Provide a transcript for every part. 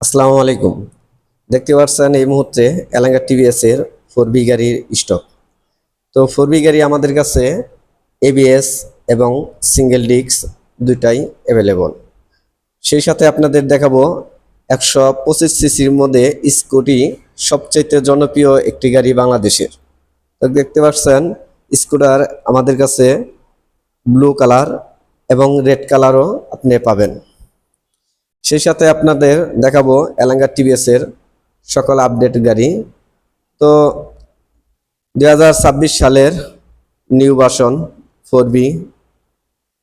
আসসালামু আলাইকুম। দেখতে পাচ্ছেন এই মুহূর্তে এলাঙ্গা টিভিএস এর 4B গাড়ির স্টক। তো 4B গাড়ি আমাদের কাছে এবিএস এবং সিঙ্গেল ডিস্ক দুটাই অ্যাভেলেবল। সেই সাথে আপনাদের দেখাবো 125 সিসির মধ্যে স্কুটি সবচাইতে জনপ্রিয় একটি গাড়ি বাংলাদেশের। তো দেখতে পাচ্ছেন স্কুটার আমাদের কাছে ব্লু কালার এবং রেড কালারও আপনি পাবেন। সেই সাথে আপনাদের দেখাবো এলাঙ্গা টিভিএস এর সকল আপডেট গাড়ি। তো 2026 সালের নিউ ভার্সন 4B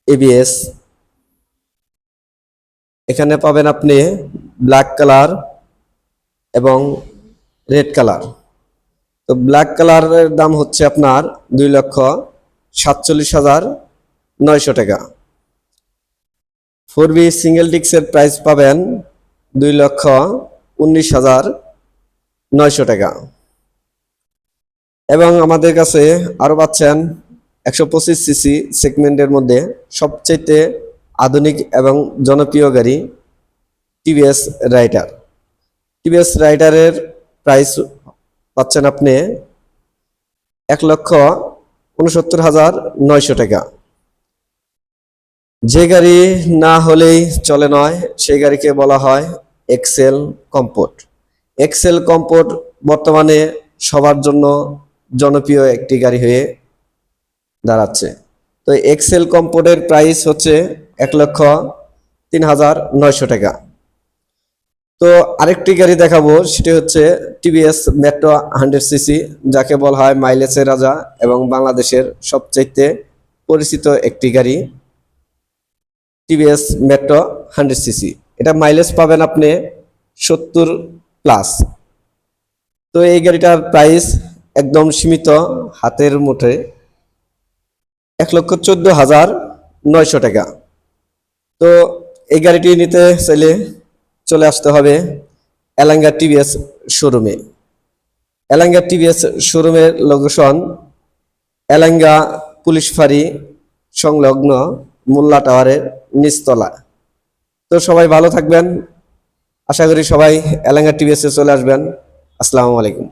এবিএস এখানে পাবেন আপনি ব্ল্যাক কালার এবং রেড কালার। তো ব্ল্যাক কালারের দাম হচ্ছে আপনার 2,47,900 টাকা। 4B সিঙ্গেল ডিস্কের প্রাইস পাবেন 2,19,900 টাকা। এবং আমাদের কাছে আরও পাচ্ছেন 125 সিসি সেগমেন্টের মধ্যে সবচেয়ে আধুনিক এবং জনপ্রিয় গাড়ি টিভিএস রাইডার। টিভিএস রাইডারের প্রাইস পাচ্ছেন আপনি 1,69,900 টাকা। যে গাড়ি না হলেই চলে নয়, সেই গাড়িকে বলা হয় এক্সেল কম্পোর্ট। এক্সেল কম্পোর্ট বর্তমানে সবার জন্য জনপ্রিয় একটি গাড়ি হয়ে দাঁড়াচ্ছে। তো এক্সেল কম্পোর্টের প্রাইস হচ্ছে 1,03,900 টাকা। তো আরেকটি গাড়ি দেখাবো, সেটি হচ্ছে টিভিএস মেট্রো 100 সিসি, যাকে বলা হয় মাইলেজের রাজা এবং বাংলাদেশের সবচাইতে পরিচিত একটি গাড়ি টিভিএস মেট্রো 100 সিসি। এটা মাইলেজ পাবেন আপনি 70+। তো এই গাড়িটার প্রাইস একদম সীমিত, হাতের মুঠে 1,14,900 টাকা। তো এই গাড়িটি নিতে চাইলে চলে আসতে হবে এলাঙ্গা টিভিএস শোরুমে। এলাঙ্গা টিভিএস শোরুমের লোকেশন এলাঙ্গা পুলিশ ফাঁড়ি সংলগ্ন মোল্লা টাওয়ারের নিচতলা। তো সবাই ভালো থাকবেন, আশা করি সবাই এলাঙ্গা টিভিএসে চলে আসবেন। আসসালামু আলাইকুম।